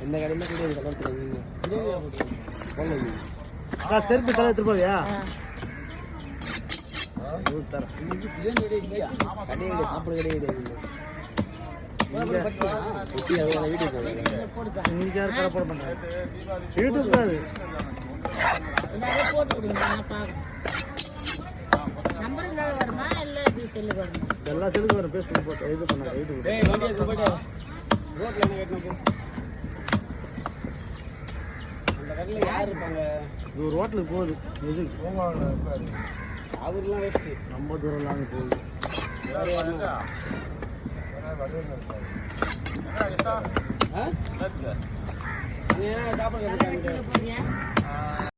இந்த கடையில் கிடையாது செருப்பு தலை திருப்பாவியா கிடையாது சாப்பிட கிடையாது இன்னைக்கு யாரும் கடை போட மாட்டாங்க யூடியூப் தான் அது எல்லா செல்லுக்கு வரும் பேஸ்புக் போட்டு இது பண்ணாங்க யூடியூப் யார் இருப்பாங்க இது ஒரு ஹோட்டலுக்கு போகுது இது அவர்லாம் வேஸ்ட்டு ரொம்ப தூரம் போகுது சாப்பாடு